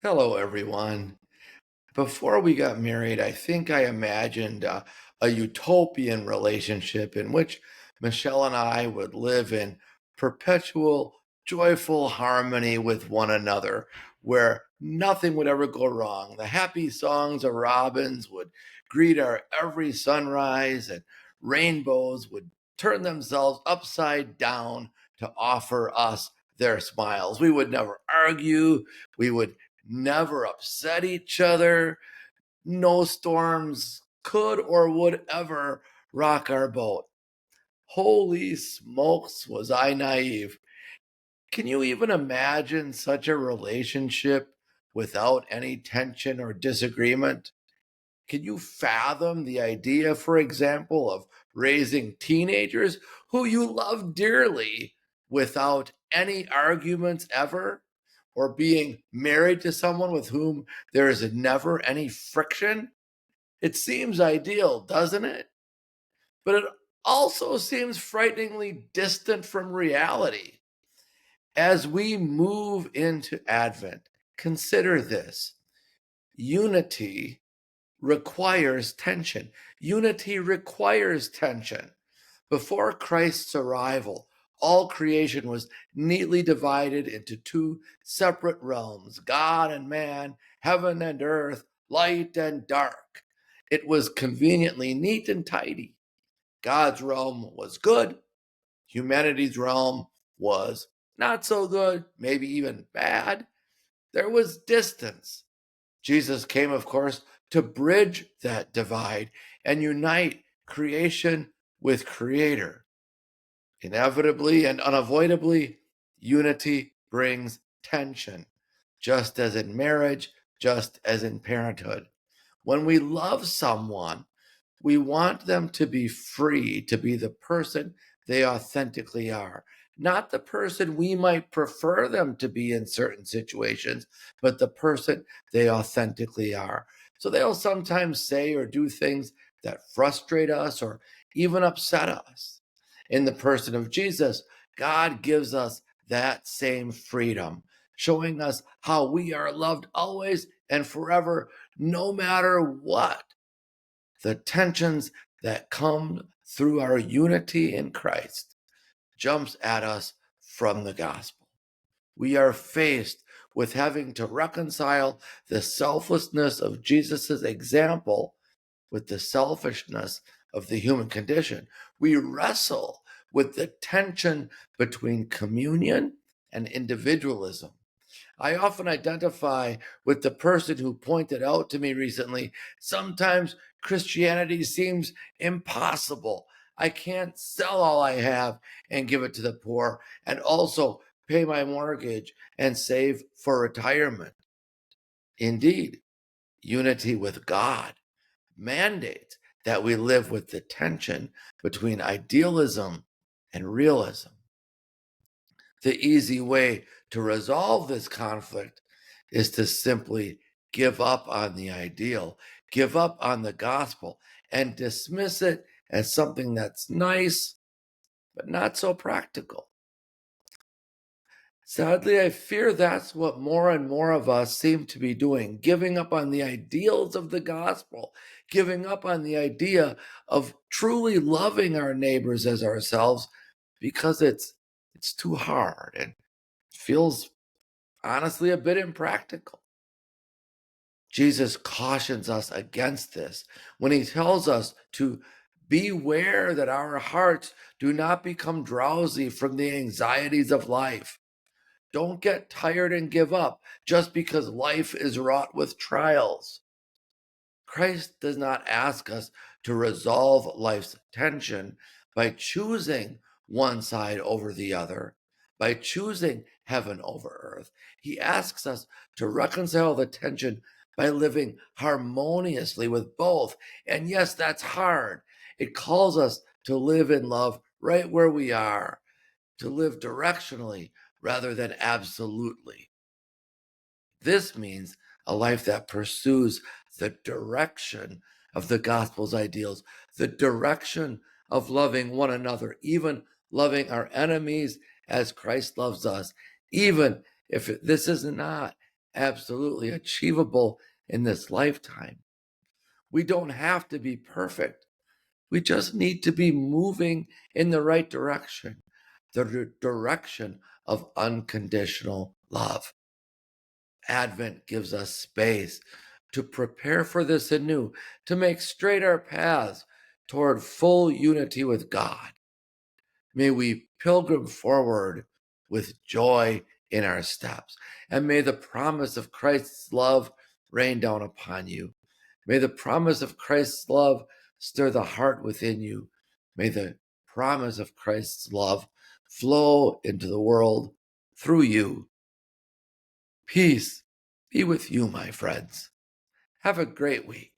Hello, everyone. Before we got married, I think I imagined a utopian relationship in which Michelle and I would live in perpetual, joyful harmony with one another, where nothing would ever go wrong. The happy songs of robins would greet our every sunrise, and rainbows would turn themselves upside down to offer us their smiles. We would never argue. We would never upset each other. No storms could or would ever rock our boat. Holy smokes, was I naive. Can you even imagine such a relationship without any tension or disagreement? Can you fathom the idea, for example, of raising teenagers who you love dearly without any arguments ever? Or being married to someone with whom there is never any friction? It seems ideal, doesn't it? But it also seems frighteningly distant from reality. As we move into Advent, consider this: unity requires tension. Unity requires tension. Before Christ's arrival, all creation was neatly divided into two separate realms: God and man, heaven and earth, light and dark. It was conveniently neat and tidy. God's realm was good, humanity's realm was not so good, maybe even bad. There was distance. Jesus came, of course, to bridge that divide and unite creation with Creator. Inevitably and unavoidably, unity brings tension, just as in marriage, just as in parenthood. When we love someone, we want them to be free to be the person they authentically are, not the person we might prefer them to be in certain situations, but the person they authentically are. So they'll sometimes say or do things that frustrate us or even upset us. In the person of Jesus, God gives us that same freedom, showing us how we are loved always and forever, no matter what. The tensions that come through our unity in Christ jumps at us from the gospel. We are faced with having to reconcile the selflessness of Jesus' example with the selfishness of the human condition. We wrestle with the tension between communion and individualism. I often identify with the person who pointed out to me recently, sometimes Christianity seems impossible. I can't sell all I have and give it to the poor and also pay my mortgage and save for retirement. Indeed, unity with God mandates that we live with the tension between idealism and realism. The easy way to resolve this conflict is to simply give up on the ideal, give up on the gospel, and dismiss it as something that's nice, but not so practical. Sadly, I fear that's what more and more of us seem to be doing, giving up on the ideals of the gospel, giving up on the idea of truly loving our neighbors as ourselves because it's too hard and feels honestly a bit impractical. Jesus cautions us against this when he tells us to beware that our hearts do not become drowsy from the anxieties of life. Don't get tired and give up just because life is wrought with trials. Christ does not ask us to resolve life's tension by choosing one side over the other, by choosing heaven over earth. He asks us to reconcile the tension by living harmoniously with both. And yes, that's hard. It calls us to live in love right where we are, to live directionally rather than absolutely. This means a life that pursues the direction of the gospel's ideals, the direction of loving one another, even loving our enemies as Christ loves us, even if this is not absolutely achievable in this lifetime. We don't have to be perfect. We just need to be moving in the right direction, the direction of unconditional love. Advent gives us space to prepare for this anew, to make straight our paths toward full unity with God. May we pilgrim forward with joy in our steps, and may the promise of Christ's love rain down upon you. May the promise of Christ's love stir the heart within you. May the promise of Christ's love flow into the world through you. Peace be with you, my friends. Have a great week.